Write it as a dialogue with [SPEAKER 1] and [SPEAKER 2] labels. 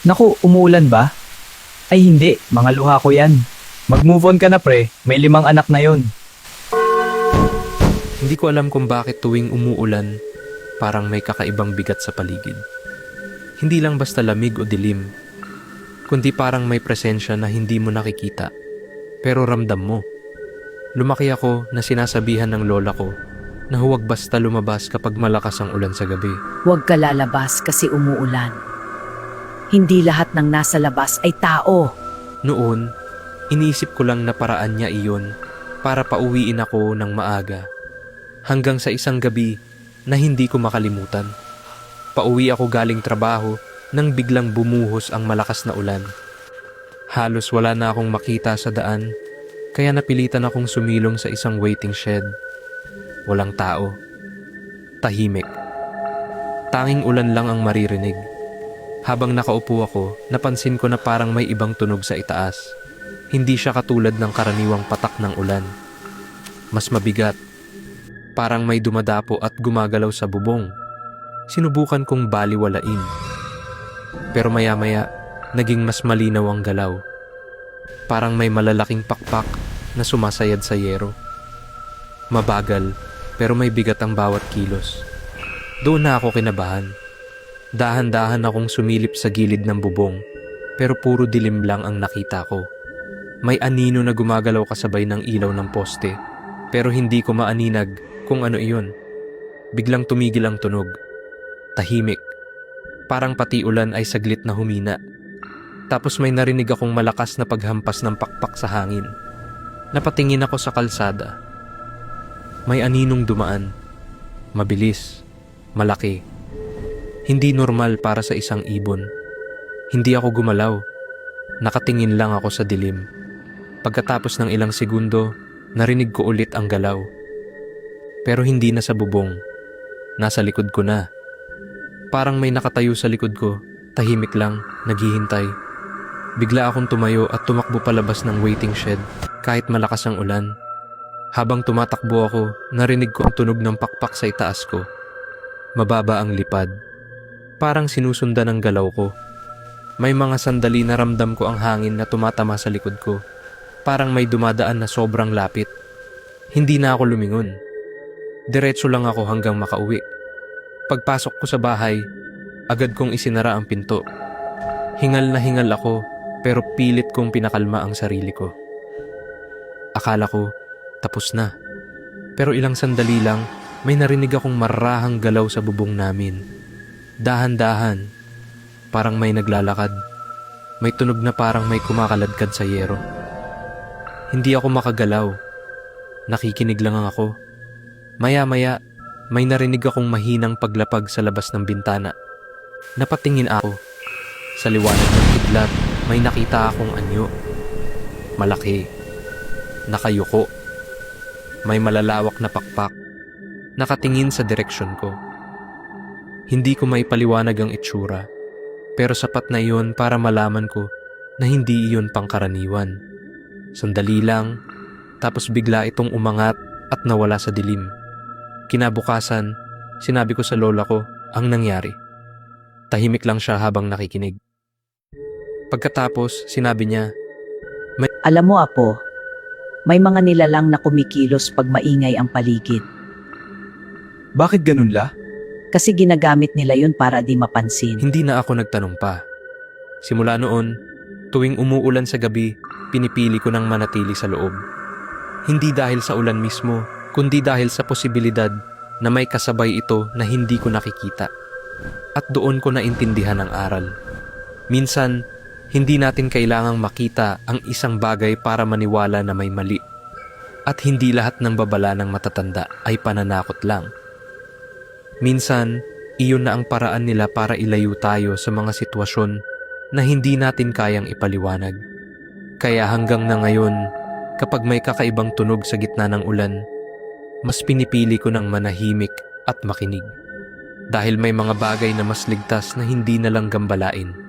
[SPEAKER 1] Naku, umuulan ba? Ay hindi, mga luha ko yan. Mag-move on ka na pre, may 5 anak na yon.
[SPEAKER 2] Hindi ko alam kung bakit tuwing umuulan, parang may kakaibang bigat sa paligid. Hindi lang basta lamig o dilim, kundi parang may presensya na hindi mo nakikita, pero ramdam mo. Lumaki ako na sinasabihan ng lola ko na huwag basta lumabas kapag malakas ang ulan sa gabi.
[SPEAKER 3] Huwag ka lalabas kasi umuulan. Hindi lahat ng nasa labas ay tao.
[SPEAKER 2] Noon, iniisip ko lang na paraan niya iyon para pauwiin ako ng maaga. Hanggang sa isang gabi na hindi ko makalimutan. Pauwi ako galing trabaho nang biglang bumuhos ang malakas na ulan. Halos wala na akong makita sa daan, kaya napilitan akong sumilong sa isang waiting shed. Walang tao. Tahimik. Tanging ulan lang ang maririnig. Habang nakaupo ako, napansin ko na parang may ibang tunog sa itaas. Hindi siya katulad ng karaniwang patak ng ulan. Mas mabigat. Parang may dumadapo at gumagalaw sa bubong. Sinubukan kong baliwalain. Pero maya-maya, naging mas malinaw ang galaw. Parang may malalaking pakpak na sumasayad sa yero. Mabagal, pero may bigat ang bawat kilos. Doon na ako kinabahan. Dahan-dahan akong sumilip sa gilid ng bubong, pero puro dilim lang ang nakita ko. May anino na gumagalaw kasabay ng ilaw ng poste, pero hindi ko maaninag kung ano iyon. Biglang tumigil ang tunog. Tahimik. Parang pati ulan ay saglit na humina. Tapos may narinig akong malakas na paghampas ng pakpak sa hangin. Napatingin ako sa kalsada. May aninong dumaan. Mabilis. Malaki. Hindi normal para sa isang ibon. Hindi ako gumalaw. Nakatingin lang ako sa dilim. Pagkatapos ng ilang segundo, narinig ko ulit ang galaw. Pero hindi na sa bubong. Nasa likod ko na. Parang may nakatayo sa likod ko, tahimik lang, naghihintay. Bigla akong tumayo at tumakbo palabas ng waiting shed kahit malakas ang ulan. Habang tumatakbo ako, narinig ko ang tunog ng pakpak sa itaas ko. Mababa ang lipad. Parang sinusundan ng galaw ko. May mga sandali na ramdam ko ang hangin na tumatama sa likod ko. Parang may dumadaan na sobrang lapit. Hindi na ako lumingon. Diretso lang ako hanggang makauwi. Pagpasok ko sa bahay, agad kong isinara ang pinto. Hingal na hingal ako, pero pilit kong pinakalma ang sarili ko. Akala ko, tapos na. Pero ilang sandali lang, may narinig akong marahang galaw sa bubong namin. Dahan-dahan, parang may naglalakad. May tunog na parang may kumakaladkad sa yero. Hindi ako makagalaw. Nakikinig lang ako. Maya-maya, may narinig akong mahinang paglapag sa labas ng bintana. Napatingin ako. Sa liwanag ng kidlat, may nakita akong anyo. Malaki. Nakayuko. May malalawak na pakpak. Nakatingin sa direksyon ko. Hindi ko maipaliwanag ang itsura, pero sapat na iyon para malaman ko na hindi iyon pangkaraniwan. Sandali lang, tapos bigla itong umangat at nawala sa dilim. Kinabukasan, sinabi ko sa lola ko ang nangyari. Tahimik lang siya habang nakikinig. Pagkatapos, sinabi niya,
[SPEAKER 3] Alam mo, Apo, may mga nilalang na kumikilos pag maingay ang paligid.
[SPEAKER 1] Bakit ganun la?
[SPEAKER 3] Kasi ginagamit nila yun para di mapansin.
[SPEAKER 2] hindi na ako nagtanong pa. Simula noon, tuwing umuulan sa gabi, pinipili ko nang manatili sa loob. Hindi dahil sa ulan mismo, kundi dahil sa posibilidad na may kasabay ito na hindi ko nakikita. At doon ko naintindihan ang aral. Minsan, hindi natin kailangang makita ang isang bagay para maniwala na may mali. At hindi lahat ng babala ng matatanda ay pananakot lang. Minsan, iyon na ang paraan nila para ilayo tayo sa mga sitwasyon na hindi natin kayang ipaliwanag. Kaya hanggang na ngayon, kapag may kakaibang tunog sa gitna ng ulan, mas pinipili ko ng manahimik at makinig. Dahil may mga bagay na mas ligtas na hindi na lang gambalain.